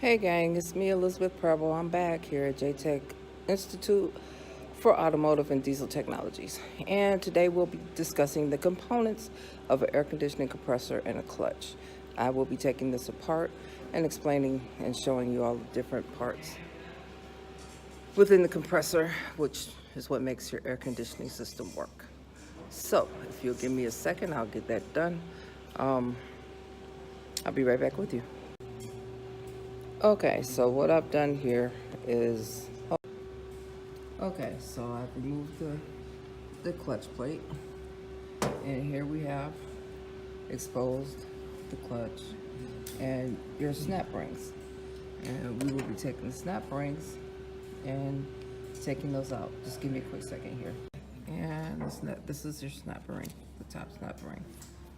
Hey gang, it's me Elizabeth Preble. I'm back here at JTech Institute for Automotive and Diesel Technologies. And today we'll be discussing the components of an air conditioning compressor and a clutch. I will be taking this apart and explaining and showing you all the different parts within the compressor, which is what makes your air conditioning system work. So if you'll give me a second, I'll get that done. I'll be right back with you. Okay, so what I've done here is, okay, so I've removed the clutch plate, and here we have exposed the clutch and your snap rings. And we will be taking the snap rings and taking those out. Just give me a quick second here. And this is your snap ring, the top snap ring,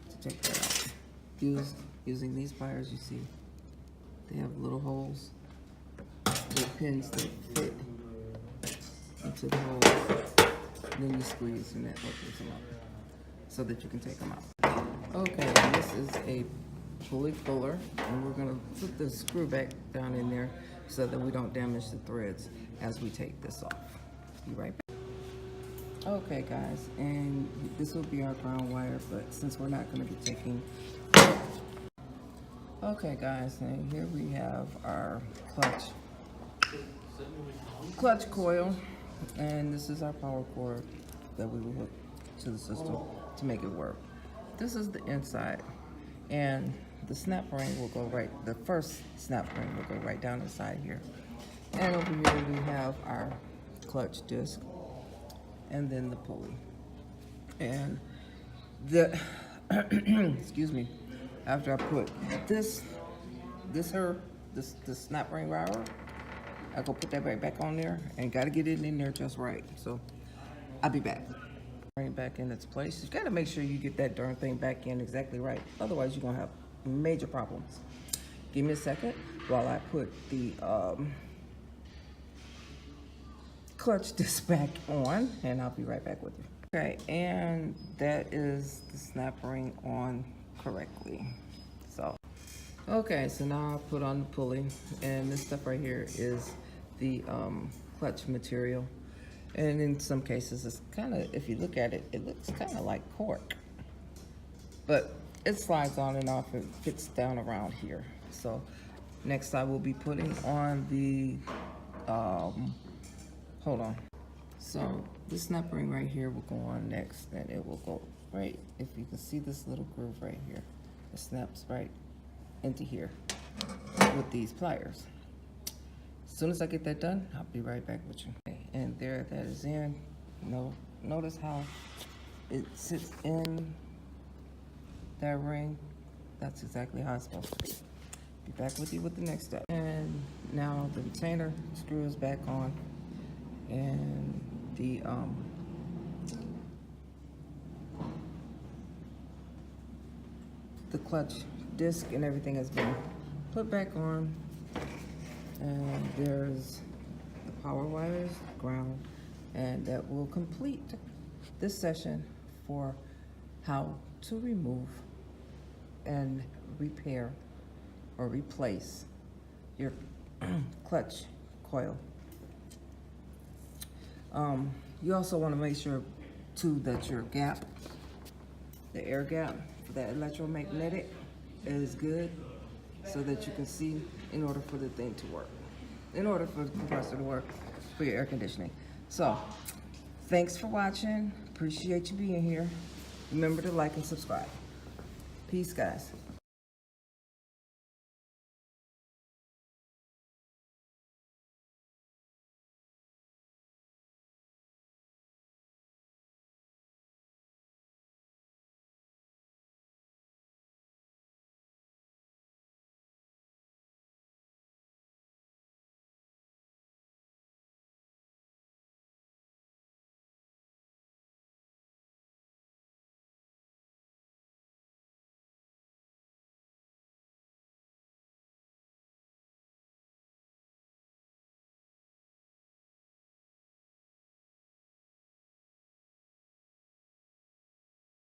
to take that out. Using these pliers, you see, they have little holes with pins that fit into the holes. Then you squeeze and that opens them up so that you can take them out. Okay, this is a pulley puller, and we're gonna put the screw back down in there so that we don't damage the threads as we take this off. Be right back. Okay guys, and this will be our ground wire, but since we're not gonna be taking. Okay guys, and here we have our clutch coil, and this is our power cord that we will hook to the system to make it work. This is the inside, and the snap ring will go right, the first snap ring will go right down inside here. And over here we have our clutch disc, and then the pulley. And the, excuse me, after I put this snap ring wire, I go put that right back on there, and gotta get it in there just right. So I'll be back. Bring it back in its place. You gotta make sure you get that darn thing back in exactly right. Otherwise, you're gonna have major problems. Give me a second while I put the clutch disc back on, and I'll be right back with you. Okay, and that is the snap ring on correctly. So, okay, so now I put on the pulley, and this stuff right here is the clutch material. And in some cases, it's kind of, if you look at it, it looks kind of like cork. But it slides on and off and fits down around here. So next I will be putting on the, hold on. So this snap ring right here will go on next, and it will go right, if you can see this little groove right here, it snaps right into here with these pliers. As soon as I get that done, I'll be right back with you. Okay, and there that is in. Notice how it sits in that ring. That's exactly how it's supposed to be. Be back with you with the next step. And now the retainer screw is back on, and the clutch disc and everything has been put back on, and there's the power wires, ground, and that will complete this session for how to remove and repair or replace your clutch coil. You also want to make sure too that your gap, the air gap for that electromagnetic, is good, so that you can see in order for the thing to work, in order for the compressor to work for your air conditioning. So thanks for watching. Appreciate you being here. Remember to like and subscribe. Peace, guys.